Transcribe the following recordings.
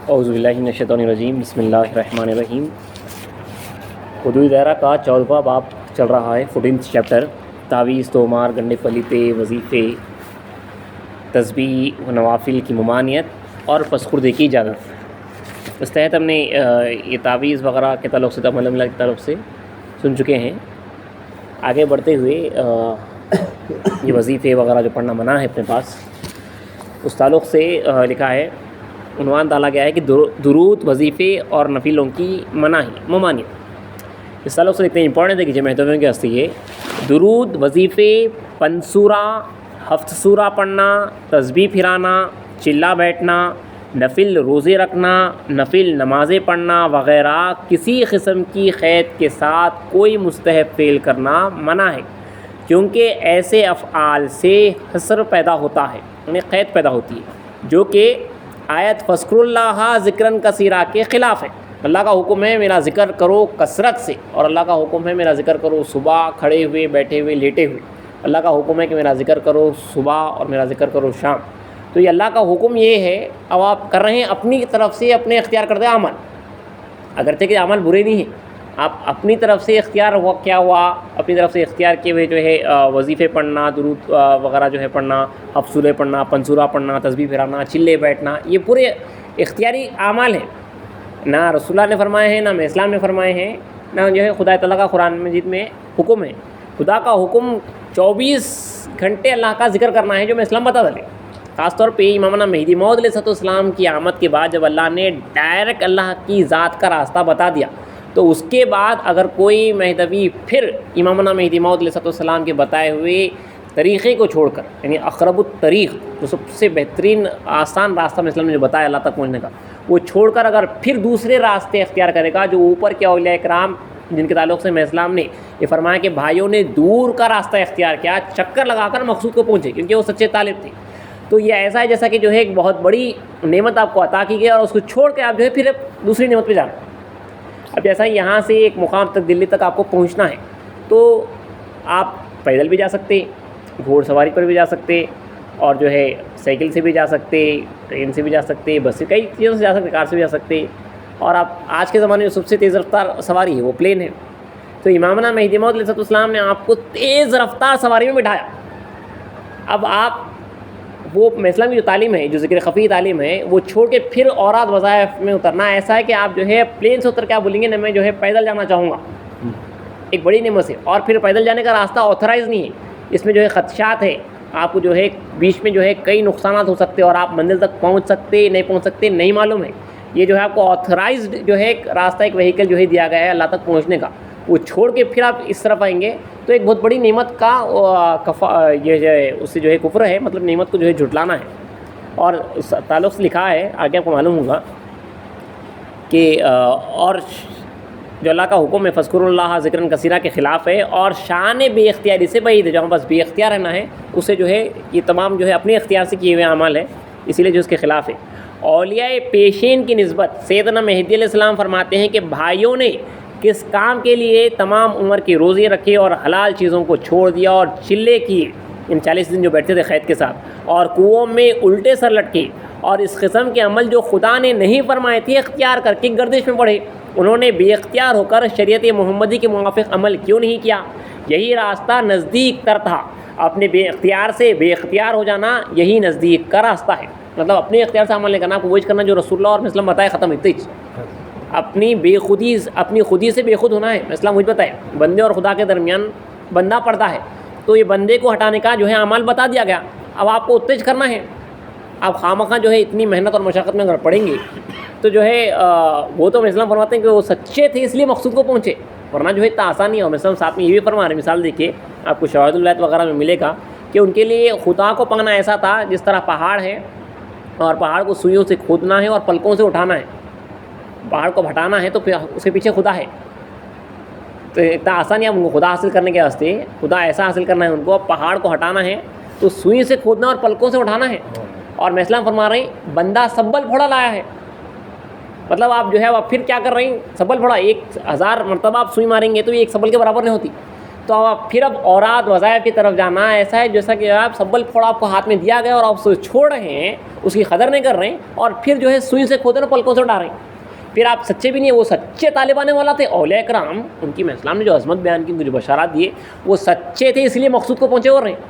اعوذ باللہ من الشیطان الرجیم، بسم اللہ الرحمن الرحیم۔ حدود دائرہ کا 14واں باب چل رہا ہے، 14th چیپٹر، تعویذ، تومار، گنڈے پلیتے، وظیفے، تسبیح و نوافل کی ممانعت اور پسخوردی کی اجازت۔ اس تحت ہم نے یہ تعویذ وغیرہ کے تعلق سے، تمام اللہ کے تعلق سے سن چکے ہیں۔ آگے بڑھتے ہوئے یہ وظیفے وغیرہ جو پڑھنا منع ہے اپنے پاس، اس تعلق سے لکھا ہے، عنوان ڈالا گیا ہے کہ درود، وظیفے اور نفلوں کی ممانعت۔ اس تعلق سے اتنے امپورٹنٹ ہے کہ مہتویوں کے ہستی ہے درود، وظیفے، پنسورہ، ہفت سورہ پڑھنا، تسبیح پھرانا، چلا بیٹھنا، نفل روزے رکھنا، نفل نمازیں پڑھنا وغیرہ کسی قسم کی قید کے ساتھ کوئی مستحب فعل کرنا منع ہے، کیونکہ ایسے افعال سے حصر پیدا ہوتا ہے، انہیں قید پیدا ہوتی ہے، جو کہ آیت فذکروا اللہ ذکرًا کثیرا کے خلاف ہے۔ اللہ کا حکم ہے میرا ذکر کرو کثرت سے، اور اللہ کا حکم ہے میرا ذکر کرو صبح، کھڑے ہوئے، بیٹھے ہوئے، لیٹے ہوئے۔ اللہ کا حکم ہے کہ میرا ذکر کرو صبح اور میرا ذکر کرو شام۔ تو یہ اللہ کا حکم یہ ہے، اب آپ کر رہے ہیں اپنی طرف سے اپنے اختیار کردہ عمل، اگرچہ کہ عمل برے نہیں ہیں، آپ اپنی طرف سے اختیار ہوا، کیا ہوا، اپنی طرف سے اختیار کیے ہوئے جو ہے وظیفے پڑھنا، درود وغیرہ جو ہے پڑھنا، افسورے پڑھنا، پنسورہ پڑھنا، تسبیح پھرانا، چلے بیٹھنا، یہ پورے اختیاری اعمال ہیں۔ نہ رسول اللہ نے فرمائے ہیں، نہ اسلام نے فرمائے ہیں، نہ جو ہے خدا تعالیٰ کا قرآن مجید میں حکم ہے۔ خدا کا حکم 24 گھنٹے اللہ کا ذکر کرنا ہے، جو میں اسلام بتا دے، خاص طور پہ امامنا مہدی موعود علیہ السلام کی آمد کے بعد جب اللہ نے ڈائریکٹ اللہ کی ذات کا راستہ بتا دیا، تو اس کے بعد اگر کوئی مہدوی پھر امامنا مہدی موعود علیہ السلام کے بتائے ہوئے طریقے کو چھوڑ کر، یعنی اقرب الطریق، جو سب سے بہترین آسان راستہ میں اسلام نے جو بتایا اللہ تک پہنچنے کا، وہ چھوڑ کر اگر پھر دوسرے راستے اختیار کرے گا، جو اوپر کے اولیاء اکرام جن کے تعلق سے میں اسلام نے یہ فرمایا کہ بھائیوں نے دور کا راستہ اختیار کیا، چکر لگا کر مقصود کو پہنچے، کیونکہ وہ سچے طالب تھے، تو یہ ایسا ہے جیسا کہ جو ہے ایک بہت بڑی نعمت آپ کو عطا کی گئی اور اس کو چھوڑ کے آپ جو ہے پھر دوسری نعمت پہ جانا۔ اب جیسا یہاں سے ایک مقام تک دلی تک آپ کو پہنچنا ہے، تو آپ پیدل بھی جا سکتے، گھوڑ سواری پر بھی جا سکتے، اور جو ہے سائیکل سے بھی جا سکتے، ٹرین سے بھی جا سکتے، بس سے، کئی چیزوں سے جا سکتے، کار سے بھی جا سکتے، اور آپ آج کے زمانے میں سب سے تیز رفتار سواری ہے وہ پلین ہے۔ تو امامنا مہدی موعود علیہ السلام نے آپ کو تیز رفتار سواری میں بٹھایا۔ اب آپ وہ اسلام کی جو تعلیم ہے، جو ذکر خفی تعلیم ہے، وہ چھوڑ کے پھر اوراد وظائف میں اترنا ایسا ہے کہ آپ جو ہے پلین سے اتر کے آپ بولیں گے نہ میں جو ہے پیدل جانا چاہوں گا، ایک بڑی نعمت سے، اور پھر پیدل جانے کا راستہ آتھرائز نہیں ہے، اس میں جو ہے خدشات ہے، آپ کو جو ہے بیچ میں جو ہے کئی نقصانات ہو سکتے، اور آپ منزل تک پہنچ سکتے نہیں پہنچ سکتے نہیں معلوم ہے۔ یہ جو ہے آپ کو آتھرائزڈ جو ہے ایک راستہ، ایک وہیکل جو ہے دیا گیا ہے اللہ تک پہنچنے کا، وہ چھوڑ کے پھر آپ اس طرف آئیں گے تو ایک بہت بڑی نعمت کا یہ جو ہے اس سے جو ہے کفر ہے، مطلب نعمت کو جو ہے جھٹلانا ہے۔ اور اس تعلق سے لکھا ہے، آگے آپ کو معلوم ہوگا کہ اور جو اللہ کا حکم ہے فذکروا اللہ ذکرًا کثیرا کے خلاف ہے، اور شان بے اختیاری سے بعید ہے، جہاں بس بے اختیار رہنا ہے اسے جو ہے یہ تمام جو ہے اپنے اختیار سے کیے ہوئے اعمال ہے، اسی لیے جو اس کے خلاف ہے۔ اولیاء پیشین کی نسبت سیدنا مہدی علیہ السلام فرماتے ہیں کہ بھائیوں نے کس کام کے لیے تمام عمر کے روزے رکھے اور حلال چیزوں کو چھوڑ دیا اور چلے کیے، ان 40 دن جو بیٹھتے تھے قید کے ساتھ، اور کنوؤں میں الٹے سر لٹکے، اور اس قسم کے عمل جو خدا نے نہیں فرمائے تھے اختیار کر کے گردش میں پڑے، انہوں نے بے اختیار ہو کر شریعت محمدی کے موافق عمل کیوں نہیں کیا؟ یہی راستہ نزدیک تر تھا، اپنے بے اختیار سے بے اختیار ہو جانا یہی نزدیک کا راستہ ہے، مطلب اپنے اختیار سے عمل نہیں کرنا، آپ کو وہی کرنا جو رسول اللہ اور اسلام بتائے، ختم اتنے اپنی خودی سے بے خود ہونا ہے، اسلام وہی بتائے، بندے اور خدا کے درمیان بندہ پڑتا ہے، تو یہ بندے کو ہٹانے کا جو ہے عمل بتا دیا گیا، اب آپ کو اتج کرنا ہے۔ آپ خامخواہ جو ہے اتنی محنت اور مشقت میں اگر پڑھیں گے تو جو ہے وہ تو اسلام فرماتے ہیں کہ وہ سچے تھے اس لیے مقصود کو پہنچے، ورنہ جو ہے اتنا آسان نہیں ہے۔ اسلام ساتھ میں یہ بھی فرما رہے، مثال دیکھیے آپ کو شواہد الولایت وغیرہ میں ملے گا کہ ان کے لیے خدا کو پانا ایسا تھا جس طرح پہاڑ ہے، اور پہاڑ کو سوئیوں سے کھودنا ہے اور پلکوں سے اٹھانا ہے، پہاڑ کو ہٹانا ہے تو اس کے پیچھے خدا ہے، تو اتنا آسان ہے ان کو خدا حاصل کرنے کے واسطے، خدا ایسا حاصل کرنا ہے ان کو، پہاڑ کو ہٹانا ہے تو سوئی سے کھودنا اور پلکوں سے اٹھانا ہے۔ اور میں اسلام فرما رہے ہیں بندہ سبل پھوڑا لایا ہے، مطلب آپ جو ہے آپ پھر کیا کر رہے ہیں، سبل پھوڑا 1000 مرتبہ آپ سوئی ماریں گے تو یہ ایک سبل کے برابر نہیں ہوتی، تو پھر اب اوراد وظائف کی طرف جانا ایسا ہے جیسا کہ آپ سبل پھوڑا آپ کو ہاتھ میں دیا گیا اور آپ اسے چھوڑ رہے ہیں، اس کی قدر نہیں کر رہے ہیں، اور پھر جو ہے سوئی سے کھودے نا پلکوں سے اٹھا رہے ہیں. پھر آپ سچے بھی نہیں ہیں. وہ سچے طالب آنے والا تھے اولیاء کرام، ان کی میں اسلام نے جو عظمت بیان کی، ان کو جو بشارات دیے، وہ سچے تھے اس لیے مقصود کو پہنچے ہو رہے ہیں.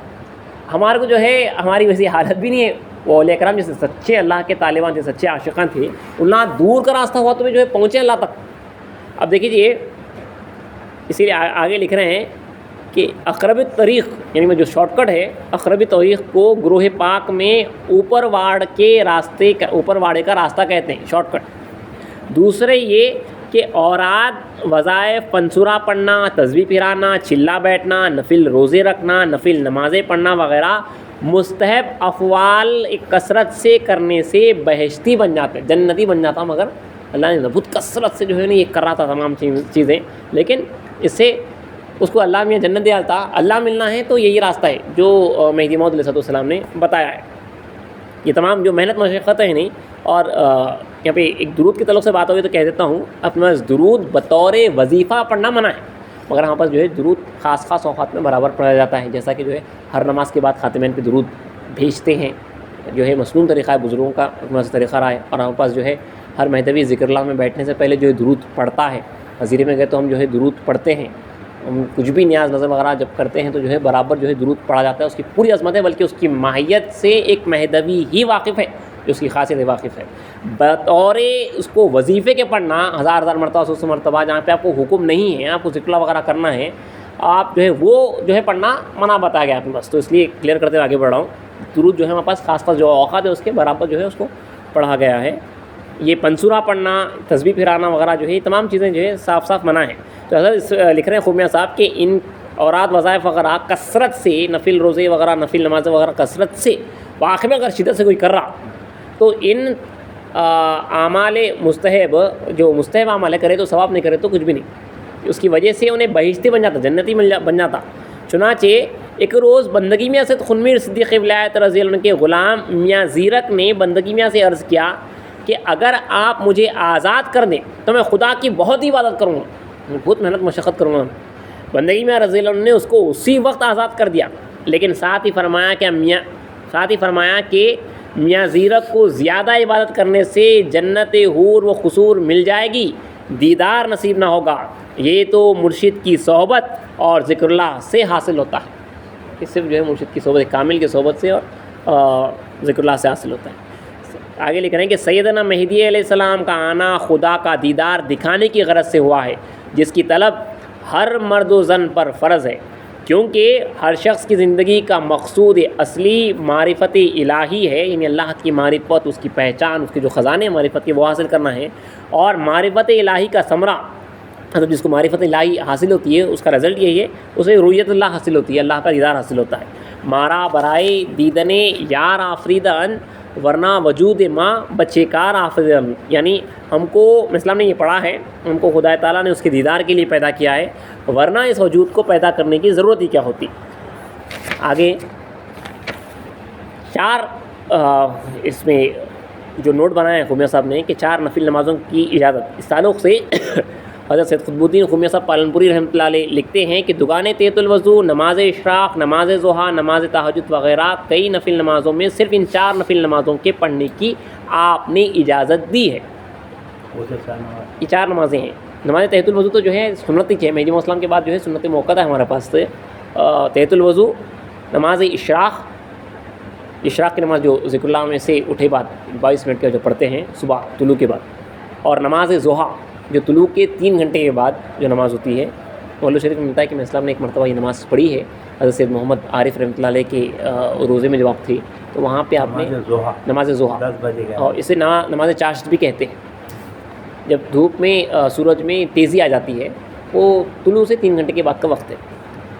ہمارے کو جو ہے ہماری ویسی حالت بھی نہیں ہے. وہ اولیاء کرام جیسے سچے اللہ کے طالبان تھے، سچے عاشقان تھے، اللہ دور کا راستہ ہوا تو بھی جو ہے پہنچے اللہ تک. اب دیکھیے اسی لیے آگے لکھ رہے ہیں کہ اقرب طریق، یعنی میں جو شارٹ کٹ ہے، اقرب طریق کو گروہ پاک میں اوپر واڑے کا راستہ کہتے ہیں، شارٹ کٹ. دوسرے یہ کہ اوراد وظائف پنسورا پڑھنا، تسبیح پھرانا، چلا بیٹھنا، نفل روزے رکھنا، نفل نمازیں پڑھنا وغیرہ مستحب افعال کثرت سے کرنے سے بہشتی بن جاتے ہیں، جنتی بن جاتا. مگر اللہ نے بہت کثرت سے جو ہے نا یہ کر رہا تھا تمام چیزیں، لیکن اس سے اس کو اللہ میں جنت دیا تھا. اللہ ملنا ہے تو یہی راستہ ہے جو مہدی موعود علیہ السلام نے بتایا ہے. یہ تمام جو محنت مشقت ہے نہیں. اور یہاں پہ ایک درود کے تعلق سے بات ہوگی تو کہہ دیتا ہوں، اپنا درود بطور وظیفہ پڑھنا منع ہے، مگر ہمارے پاس جو ہے درود خاص اوقات میں برابر پڑھا جاتا ہے. جیسا کہ جو ہے ہر نماز کے بعد خاتمین پہ درود بھیجتے ہیں، جو ہے مسنون طریقہ ہے، بزرگوں کا اپنا طریقہ رہا ہے. اور ہمارے پاس جو ہے ہر مہدوی ذکر اللہ میں بیٹھنے سے پہلے جو ہے درود پڑھتا ہے. وزیرے میں گئے تو ہم جو ہے درود پڑھتے ہیں. ہم کچھ بھی نیاز نظر وغیرہ جب کرتے ہیں تو جو ہے برابر جو ہے درود پڑھا جاتا ہے. اس کی پوری عظمت ہے، بلکہ اس کی ماہیت سے ایک مہدوی ہی واقف ہے جو اس کی خاصیت واقف ہے. بطور اس کو وظیفے کے پڑھنا ہزار مرتبہ 100 مرتبہ، جہاں پہ آپ کو حکم نہیں ہے، آپ کو ذکر اللہ وغیرہ کرنا ہے، آپ جو ہے وہ جو ہے پڑھنا منع بتایا گیا آپ کے پاس. تو اس لیے کلیئر کرتے ہوئے آگے بڑھ رہا ہوں. درود جو ہے ہمارے پاس خاص جو اوقات ہے اس کے برابر جو ہے اس کو پڑھا گیا ہے. یہ پنسورا پڑھنا، تسبیح پھرانا وغیرہ جو ہے یہ تمام چیزیں جو ہے صاف منع ہیں. تو حضرت لکھ رہے ہیں خوب میاں صاحب کہ ان اوراد وظائف وغیرہ کثرت سے، نفل روزے وغیرہ، نفل نمازیں وغیرہ کثرت سے، واقعی میں اگر شدت سے کوئی کر رہا تو ان اعمال مستحب، جو مستحب عمل ہے، کرے تو ثواب، نہیں کرے تو کچھ بھی نہیں. اس کی وجہ سے انہیں بہشتی بن جاتا، جنتی بن جاتا. چنانچہ ایک روز بندگی میاں سے خنمیر صدیق ولایت رضی اللہ عنہ کے غلام میاں زیرک نے بندگی میاں سے عرض کیا کہ اگر آپ مجھے آزاد کر دیں تو میں خدا کی بہت عبادت کروں گا، بہت محنت مشقت کروں گا. بندگی میاں رضی اللہ عنہ نے اس کو اسی وقت آزاد کر دیا، لیکن ساتھ ہی فرمایا کہ میاں زیرک کو زیادہ عبادت کرنے سے جنت حور و قصور مل جائے گی، دیدار نصیب نہ ہوگا. یہ تو مرشد کی صحبت اور ذکر اللہ سے حاصل ہوتا ہے. اس صرف جو ہے مرشد کی صحبت، کامل کی صحبت سے اور ذکر اللہ سے حاصل ہوتا ہے. آگے لکھ رہے ہیں کہ سیدنا مہدی علیہ السلام کا آنا خدا کا دیدار دکھانے کی غرض سے ہوا ہے، جس کی طلب ہر مرد و زن پر فرض ہے، کیونکہ ہر شخص کی زندگی کا مقصود اصلی معرفت الہی ہے، یعنی اللہ کی معرفت، اس کی پہچان، اس کے جو خزانے معرفت کے وہ حاصل کرنا ہے. اور معرفت الہی کا ثمرہ، مطلب جس کو معرفت الہی حاصل ہوتی ہے اس کا رزلٹ یہی ہے، اسے رؤیت اللہ حاصل ہوتی ہے، اللہ کا دیدار حاصل ہوتا ہے. مارا برائے دیدنے یار آفریدن ورنہ وجود ماں بچے کار آفریدن، یعنی ہم کو اسلام نے یہ پڑھا ہے، ہم کو خدا تعالیٰ نے اس کے دیدار کے لیے پیدا کیا ہے، ورنہ اس وجود کو پیدا کرنے کی ضرورت ہی کیا ہوتی. آگے 4 اس میں جو نوٹ بنایا ہے خومیہ صاحب نے کہ 4 نفل نمازوں کی اجازت. اس تعلق سے حضرت سید قطب الدین خومیہ صاحب پالنپوری رحمۃ اللہ علیہ لکھتے ہیں کہ دگانے تیت الوضو، نماز اشراق، نماز ضحیٰ، نماز تہجد وغیرہ کئی نفل نمازوں میں صرف ان 4 نفل نمازوں کے پڑھنے کی آپ نے اجازت دی ہے. یہ 4 نمازیں ہیں. نماز تحت الوضو تو جو ہے سنت ہے، مہدی موعود السلام کے بعد جو ہے سنت موقع ہے ہمارے پاس. تحت الوضو، نماز اشراق کی نماز جو ذکر اللہ میں سے اٹھے بعد 22 منٹ کا جو پڑھتے ہیں صبح طلوع کے بعد، اور نماز ضحیٰ جو طلوع کے 3 گھنٹے کے بعد جو نماز ہوتی ہے. مولوی شریف میں ملتا ہے کہ میں اسلام نے ایک مرتبہ یہ نماز پڑھی ہے حضرت سید محمد عارف رحمۃ اللہ علیہ کے روزے میں جب آپ تھے تو وہاں پہ آپ نے نماز ضحیٰ، اور اسے نماز چاشت بھی کہتے ہیں. جب دھوپ میں سورج میں تیزی آ جاتی ہے وہ طلوع سے 3 گھنٹے کے بعد کا وقت ہے،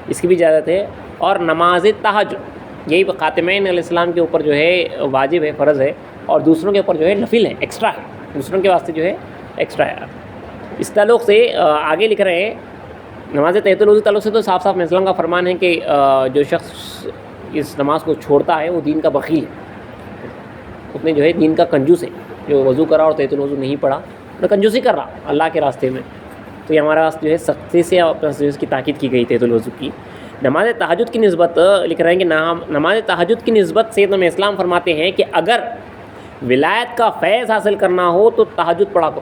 اس کی بھی اجازت ہے. اور نماز تہجد یہی خاتمین علیہ السلام کے اوپر جو ہے واجب ہے، فرض ہے، اور دوسروں کے اوپر جو ہے نفل ہے، ایکسٹرا ہے، دوسروں کے واسطے جو ہے ایکسٹرا ہے. اس تعلق سے آگے لکھ رہے ہیں نماز تحت الوضو تعلق سے تو صاف اسلام کا فرمان ہے کہ جو شخص اس نماز کو چھوڑتا ہے وہ دین کا بخیل ہے، اس نے جو ہے دین کا کنجوس ہے. جو وضو کرا اور تحت الوضو نہیں پڑھا، وہ کنجوسی کر رہا اللہ کے راستے میں. تو یہ ہمارے پاس جو ہے سختی سے اس کی تاکید کی گئی تحیۃ الوضو کی۔ نماز تہجد کی نسبت لکھ رہے ہیں کہ نماز تہجد کی نسبت سیدنا اسلام فرماتے ہیں کہ اگر ولایت کا فیض حاصل کرنا ہو تو تہجد پڑھا کرو۔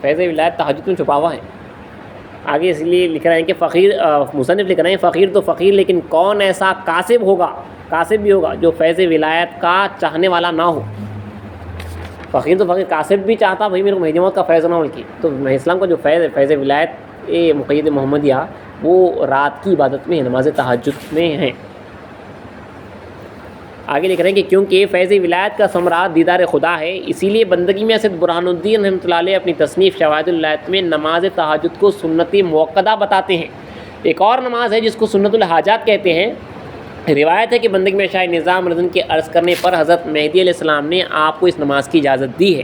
فیض ولایت تہجد میں چھپا ہوا ہے۔ آگے اس لیے لکھ رہے ہیں کہ فقیر، مصنف لکھ رہے ہیں فقیر تو فقیر، لیکن کون ایسا کاسب ہوگا، کاسب بھی ہوگا جو فیض ولایت کا چاہنے والا نہ ہو۔ فقیر تو فقیر، کاسب بھی چاہتا بھائی میرے کو مہدی موت کا فیض نہ ملکی، تو اسلام کا جو فیض ولایت مقید محمدیہ وہ رات کی عبادت میں ہے، نماز تہجد میں ہیں۔ آگے لکھ رہے ہیں کہ کیونکہ فیض ولایت کا ثمرہ دیدار خدا ہے، اسی لیے بندگی میں اسد برہان الدین رحمۃ اللہ علیہ اپنی تصنیف شواہد الولایت میں نماز تہجد کو سنت موقدہ بتاتے ہیں۔ ایک اور نماز ہے جس کو سنت الحاجات کہتے ہیں۔ روایت ہے کہ بندگی میں شاہ نظام رضن کے عرض کرنے پر حضرت مہدی علیہ السلام نے آپ کو اس نماز کی اجازت دی ہے۔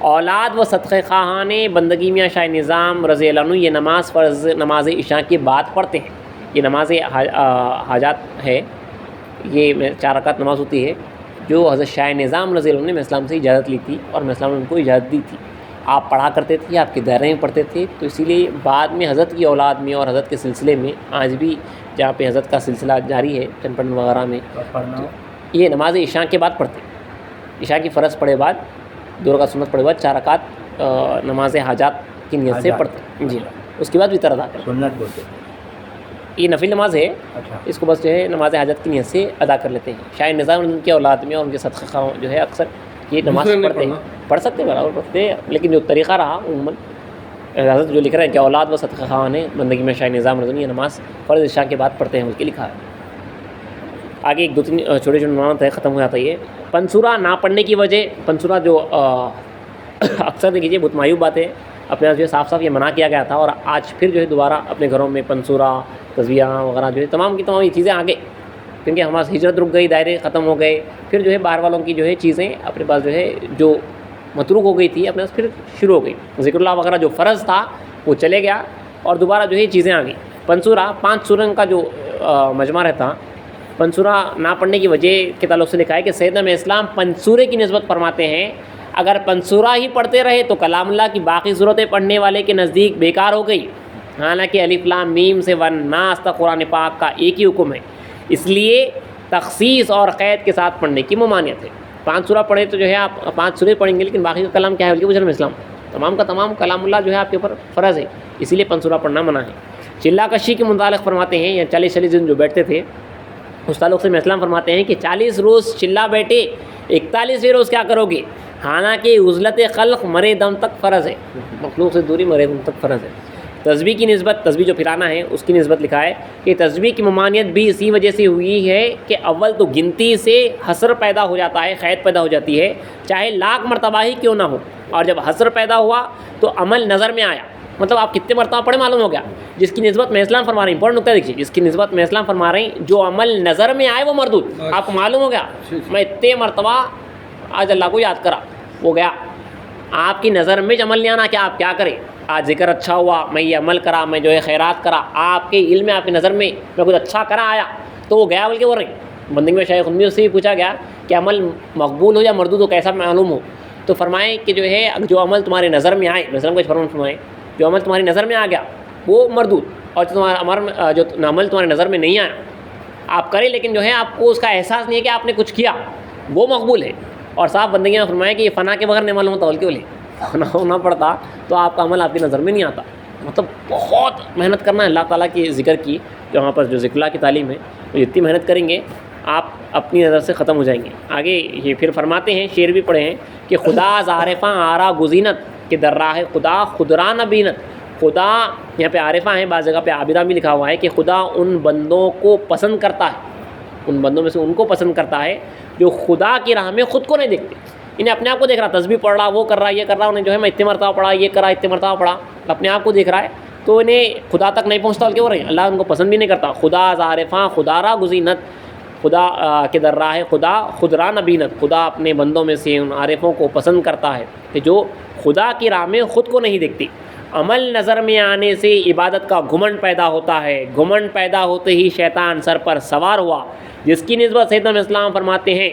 اولاد و صدقہ خواہان بندگی میں شاہ نظام رضی اللہ عنہ یہ نماز فرض نماز عشاء کے بعد پڑھتے ہیں۔ یہ نماز حاجات ہے، یہ 4 رکعت نماز ہوتی ہے جو حضرت شاہ نظام رضی اللہ عنہ نے اسلام سے اجازت لی تھی اور اسلام نے ان کو اجازت دی تھی۔ آپ پڑھا کرتے تھے، آپ کے دائرے میں پڑھتے تھے، تو اسی لیے بعد میں حضرت کی اولاد میں اور حضرت کے سلسلے میں آج بھی جہاں پہ حضرت کا سلسلہ جاری ہے چنپن وغیرہ میں، یہ نماز عشاء کے بعد پڑھتے ہیں۔ عشاء کی فرض پڑھے بعد 2 رکعت سنت پڑھے بعد 4 رکعت نماز حاجات کی نیت سے پڑھتے ہیں جی، اس کے بعد وتر ادا کرتے ہیں۔ یہ نفل نماز ہے، اس کو بس جو ہے نماز حاجت کی نیت سے ادا کر لیتے ہیں۔ شاہ نظام ان کی اولاد میں اور ان کے صدقہ خواہاں جو ہے اکثر یہ نماز پڑھتے ہیں، پڑھ سکتے ہیں برابر پڑھتے ہیں، لیکن جو طریقہ رہا عموماً حضرت جو لکھ رہے ہیں کہ اولاد و صدقہ خواہاں نے بندگی میں شاہ نظام رضی یہ نماز فرض عشاء کے بعد پڑھتے ہیں، اس کے لکھا ہے۔ آگے ایک 2-3 چھوٹے چھوٹے عنوانات ہے، ختم ہو جاتا ہے یہ۔ پنسورہ نہ پڑھنے کی وجہ، پنسورہ جو اکثر دیکھیے بہت معیوب بات ہے، اپنے جو ہے صاف یہ منع کیا گیا تھا، اور آج پھر جو ہے دوبارہ اپنے گھروں میں پنسورہ تزویہ وغیرہ جو ہے تمام کی تمام یہ چیزیں آ گئی، کیونکہ ہماری ہجرت رک گئی، دائرے ختم ہو گئے، پھر جو ہے باہر والوں کی جو ہے چیزیں اپنے پاس جو ہے جو متروک ہو گئی تھی اپنے پاس پھر شروع ہو گئی۔ ذکر اللہ وغیرہ جو فرض تھا وہ چلے گیا اور دوبارہ جو ہے چیزیں آ گئی۔ پنسورہ 5 سوروں کا جو مجمع رہتا، پنسورہ نہ پڑھنے کی وجہ کے تعلق سے لکھا ہے کہ سیدنا اسلام پنسورے کی نسبت فرماتے ہیں، اگر پنسورہ ہی پڑھتے رہے تو کلام اللہ کی باقی صورتیں پڑھنے والے کے نزدیک بیکار ہو گئی، حالانکہ الف لام میم سے والناس تک قرآن پاک کا ایک ہی حکم ہے، اس لیے تخصیص اور قید کے ساتھ پڑھنے کی ممانعت ہے۔ 5 سورہ پڑھیں تو جو ہے آپ 5 سورے پڑھیں گے، لیکن باقی کا کلام کیا ہے بلکہ وجہ اسلام تمام کا تمام کلام اللہ جو ہے آپ کے اوپر فرض ہے، اسی لیے پنسورہ پڑھنا منع ہے۔ چلہ کشی کے متعلق فرماتے ہیں، یا 40 دن جو بیٹھتے تھے اس تعلق سے اسلام فرماتے ہیں کہ 40 روز چلہ بیٹھے 41ویں روز کیا کرو گے، حالانکہ عزلت خلق مرے دم تک فرض ہے، مخلوق سے دوری مرے دم تک فرض ہے۔ تسبیح کی نسبت، تسبیح جو پھرانا ہے اس کی نسبت لکھا ہے کہ تسبیح کی ممانعت بھی اسی وجہ سے ہوئی ہے کہ اول تو گنتی سے حصر پیدا ہو جاتا ہے، قید پیدا ہو جاتی ہے، چاہے 1,00,000 مرتبہ ہی کیوں نہ ہو، اور جب حصر پیدا ہوا تو عمل نظر میں آیا، مطلب آپ کتنے مرتبہ پڑھے معلوم ہو گیا، جس کی نسبت میں اسلام فرما رہے ہیں، بڑا نقطہ دیکھیے، جس کی نسبت میں اسلام فرما رہے ہیں جو عمل نظر میں آئے وہ مردود، آپ کو معلوم ہو گیا میں اتنے مرتبہ آج اللہ کو یاد کرا وہ گیا، آپ کی نظر میں عمل نہیں آنا کہ آپ کیا کریں، آج ذکر اچھا ہوا میں یہ عمل کرا، میں جو ہے خیرات کرا، آپ کے علم میں آپ کی نظر میں کچھ اچھا کرا آیا تو وہ گیا، بلکہ وہ رہی بندگی میں شیخ خنوی سے بھی پوچھا گیا کہ عمل مقبول ہو یا مردود ہو کیسا معلوم ہو، تو فرمائیں کہ جو ہے جو عمل تمہاری نظر میں آئے، مثلاً کچھ فرمائیں جو عمل تمہاری نظر میں آ گیا وہ مردود، اور جو عمل تمہارے نظر میں نہیں آیا آپ کریں لیکن جو ہے آپ کو اس کا احساس نہیں ہے کہ آپ نے کچھ کیا، وہ مقبول ہے۔ اور صاحب بندگی میں فرمایا کہ یہ فنا کے بغیر نہیں عمل ہوتا، بلکہ فنا ہونا پڑتا تو آپ کا عمل آپ کی نظر میں نہیں آتا، مطلب بہت محنت کرنا ہے اللہ تعالیٰ کی ذکر کی، جو وہاں پر جو ذکر اللہ کی تعلیم ہے وہ جتنی محنت کریں گے آپ اپنی نظر سے ختم ہو جائیں گے۔ آگے یہ پھر فرماتے ہیں، شعر بھی پڑھے ہیں کہ خدا عارفاں آرا گزینت کہ در راہ خدا خدرا نبینت، خدا یہاں پہ عارفہ ہیں، بعض جگہ پہ عابدہ بھی لکھا ہوا ہے کہ خدا ان بندوں کو پسند کرتا ہے، ان بندوں میں سے ان کو پسند کرتا ہے جو خدا کی راہ میں خود کو نہیں دیکھتے، انہیں اپنے آپ کو دیکھ رہا، تسبیح پڑھ رہا، وہ کر رہا، یہ کر رہا، انہیں جو ہے میں اتنے مرتبہ پڑھا، یہ کرا، اتنے مرتبہ پڑھا، اپنے آپ کو دیکھ رہا ہے تو انہیں خدا تک نہیں پہنچتا، بلکہ وہ رہے اللہ ان کو پسند بھی نہیں کرتا۔ خدا عارفاں خدا را گزینت، خدا کے در راہ خدا خدرا نبینت، خدا اپنے بندوں میں سے ان عارفوں کو پسند کرتا ہے کہ جو خدا کی راہ میں خود کو نہیں دیکھتی۔ عمل نظر میں آنے سے عبادت کا گھمنڈ پیدا ہوتا ہے، گھمنڈ پیدا ہوتے ہی شیطان سر پر سوار ہوا، جس کی نسبت سیدنا اسلام فرماتے ہیں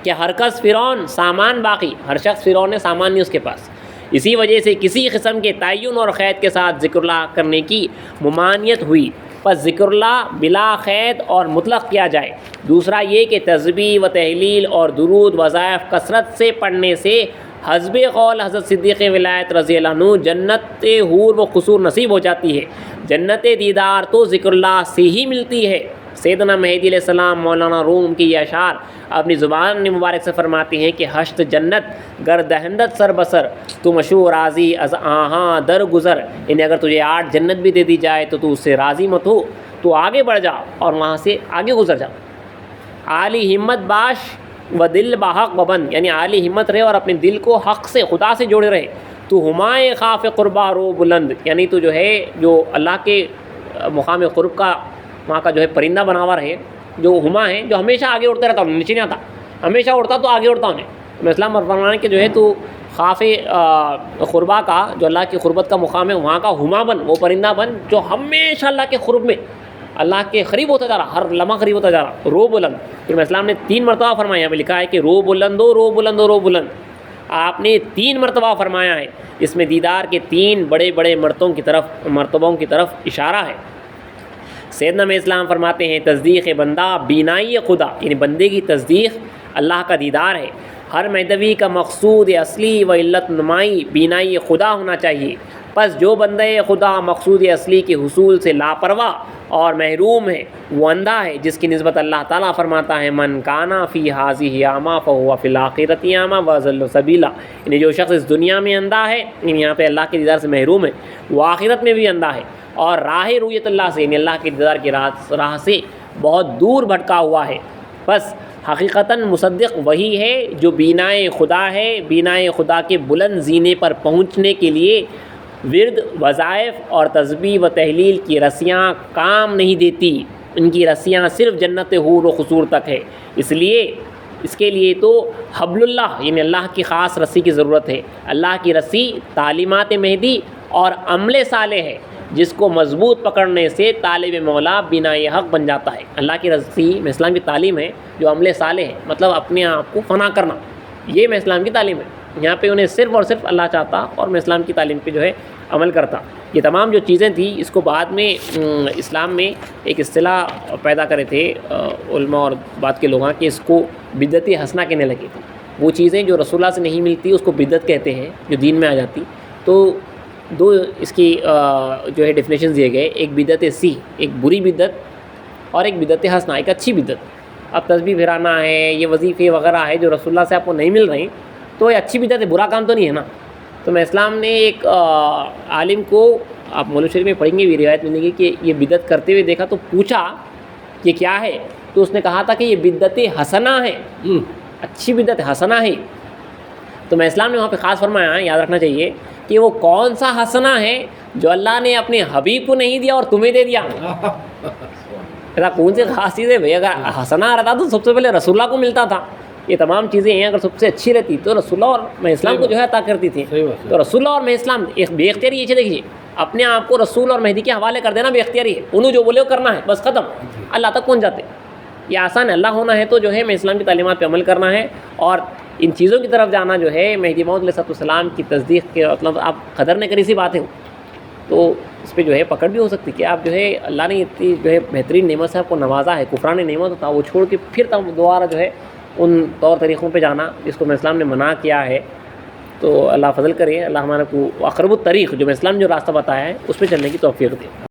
کہ ہر کس فرعون سامان باقی، ہر شخص فرعون ہے، سامان نہیں اس کے پاس، اسی وجہ سے کسی قسم کے تعین اور قید کے ساتھ ذکر اللہ کرنے کی ممانعت ہوئی، پس ذکر اللہ بلا قید اور مطلق کیا جائے۔ دوسرا یہ کہ تسبیح و تحلیل اور درود وظائف کثرت سے پڑھنے سے حسب قول حضرت صدیق ولایت رضی اللہ عنہ جنت حور و قصور نصیب ہو جاتی ہے۔ جنت دیدار تو ذکر اللہ سے ہی ملتی ہے۔ سیدنا مہدی علیہ السلام مولانا روم کی یہ اشعار اپنی زبان مبارک سے فرماتے ہیں کہ ہشت جنت گر دہندت سر بسر تو مشہور راضی از آہاں در گزر، یعنی اگر تجھے 8 جنت بھی دے دی جائے تو اس سے راضی مت ہو، تو آگے بڑھ جا اور وہاں سے آگے گزر جا۔ عالی ہمت باش و دل بحق و بند، یعنی عالی ہمت رہے اور اپنے دل کو حق سے خدا سے جوڑے رہے۔ تو ہمائے خاف قربا رو بلند، یعنی تو جو ہے جو اللہ کے مقام قرب کا وہاں کا جو ہے پرندہ بنا ہوا رہے، جو ہما ہے جو ہمیشہ آگے اڑتے رہتا ہوں، نیچے نہیں آتا، ہمیشہ اڑتا تو آگے اڑتا انہیں۔ میں اسلام فرمانے کہ جو ہے تو خاف قربا کا جو اللہ کی قربت کا مقام ہے وہاں کا ہما بن، وہ پرندہ بن جو ہمیشہ اللہ کے قرب میں اللہ کے قریب ہوتا جا رہا، ہر لمحہ قریب ہوتا جا رہا۔ رو بلند، پھر میں اسلام نے 3 مرتبہ فرمایا، یہاں پہ لکھا ہے کہ رو بلند ہو، رو بلند ہو، رو بلند، آپ نے 3 مرتبہ فرمایا ہے۔ اس میں دیدار کے 3 بڑے بڑے مرتبوں کی طرف اشارہ ہے۔ سیدنا میں اسلام فرماتے ہیں تصدیق بندہ بینائی خدا، یعنی بندے کی تصدیق اللہ کا دیدار ہے۔ ہر مہدوی کا مقصود اصلی و علت نمائی بینائی خدا ہونا چاہیے۔ پس جو بندہ خدا مقصود اصلی کے حصول سے لاپرواہ اور محروم ہے وہ اندھا ہے، جس کی نسبت اللہ تعالیٰ فرماتا ہے من کانا فی ہذہ اعمیٰ فہو فی الآخرۃ اعمیٰ واضل سبیلا، یعنی جو شخص اس دنیا میں اندھا ہے، یعنی یہاں پہ اللہ کے دیدار سے محروم ہے، وہ آخرت میں بھی اندھا ہے اور راہ رویت اللہ سے، یعنی اللہ کے دیدار کی راہ سے بہت دور بھٹکا ہوا ہے۔ بس حقیقتاً مصدق وہی ہے جو بینائے خدا ہے۔ بینائے خدا کے بلند زینے پر پہنچنے کے لیے ورد وظائف اور تسبیح و تحلیل کی رسیاں کام نہیں دیتی، ان کی رسیاں صرف جنت حور و قصور تک ہے۔ اس کے لیے تو حبل اللہ، یعنی اللہ کی خاص رسی کی ضرورت ہے۔ اللہ کی رسی تعلیمات مہدی اور عمل صالح ہے، جس کو مضبوط پکڑنے سے طالب مولا بینائے حق بن جاتا ہے۔ اللہ کی رسی میں اسلام کی تعلیم ہے جو عمل صالح ہے، مطلب اپنے آپ کو فنا کرنا، یہ میں اسلام کی تعلیم ہے۔ یہاں پہ انہیں صرف اور صرف اللہ چاہتا اور میں اسلام کی تعلیم پہ جو ہے عمل کرتا۔ یہ تمام جو چیزیں تھیں اس کو بعد میں اسلام میں ایک اصطلاح پیدا کرے تھے علماء اور بعد کے لوگوں کہ اس کو بدعت حسنہ کہنے لگے تھے۔ وہ چیزیں جو رسول اللہ سے نہیں ملتی اس کو بدعت کہتے ہیں، جو دین میں آ جاتی۔ تو 2 اس کی جو ہے ڈیفینیشن دیے گئے، ایک بدعت سی، ایک بری بدعت، اور ایک بدعت حسنہ، ایک اچھی بدعت۔ اب تسبیح پھرانا ہے، یہ وظیفے وغیرہ ہے جو رسول اللہ سے آپ کو نہیں مل رہی، تو یہ اچھی بدعت ہے، برا کام تو نہیں ہے نا۔ تو میں اسلام نے ایک عالم کو، آپ مولوی شریف میں پڑھیں گے بھی روایت ملے گی کہ یہ بدعت کرتے ہوئے دیکھا تو پوچھا یہ کیا ہے، تو اس نے کہا تھا کہ یہ بدعت حسنہ ہے، اچھی بدعت حسنہ ہے۔ تو میں اسلام نے وہاں پہ خاص فرمایا ہے، یاد رکھنا چاہیے کہ وہ کون سا حسنہ ہے جو اللہ نے اپنے حبیب کو نہیں دیا اور تمہیں دے دیا۔ ایسا کون سی خاص چیز ہے بھائی؟ اگر حسنہ آ رہا تھا تو سب سے پہلے رسول اللہ کو ملتا تھا۔ یہ تمام چیزیں ہیں، اگر سب سے اچھی رہتی تو رسول اللہ اور میں اسلام کو جو ہے عطا کرتی تھی۔ تو رسول اللہ اور میں اسلام ایک بے اختیاری، یہ دیکھیے اپنے آپ کو رسول اور مہدی کے حوالے کر دینا بے اختیاری ہے، انہوں جو بولے وہ کرنا ہے، بس ختم، اللہ تک پہنچ جاتے۔ یہ آسان ہے، اللہ ہونا ہے تو جو ہے میں اسلام کی تعلیمات پہ عمل کرنا ہے، اور ان چیزوں کی طرف جانا جو ہے مہدی موعود علیہ السلام کی تصدیق کے مطلب آپ قدر نہ کری سی بات ہے، تو اس پہ جو ہے پکڑ بھی ہو سکتی کہ آپ جو ہے اللہ نے اتنی جو ہے بہترین نعمت سے آپ کو نوازا ہے، کفران نعمت ہوتا وہ چھوڑ کے پھر دوبارہ جو ہے ان طور طریقوں پہ جانا جس کو میں اسلام نے منع کیا ہے۔ تو اللہ فضل کرے، اللہ ہمارے کو اقرب الطریق جو میں اسلام جو راستہ بتایا ہے اس پہ چلنے کی توفیق دے۔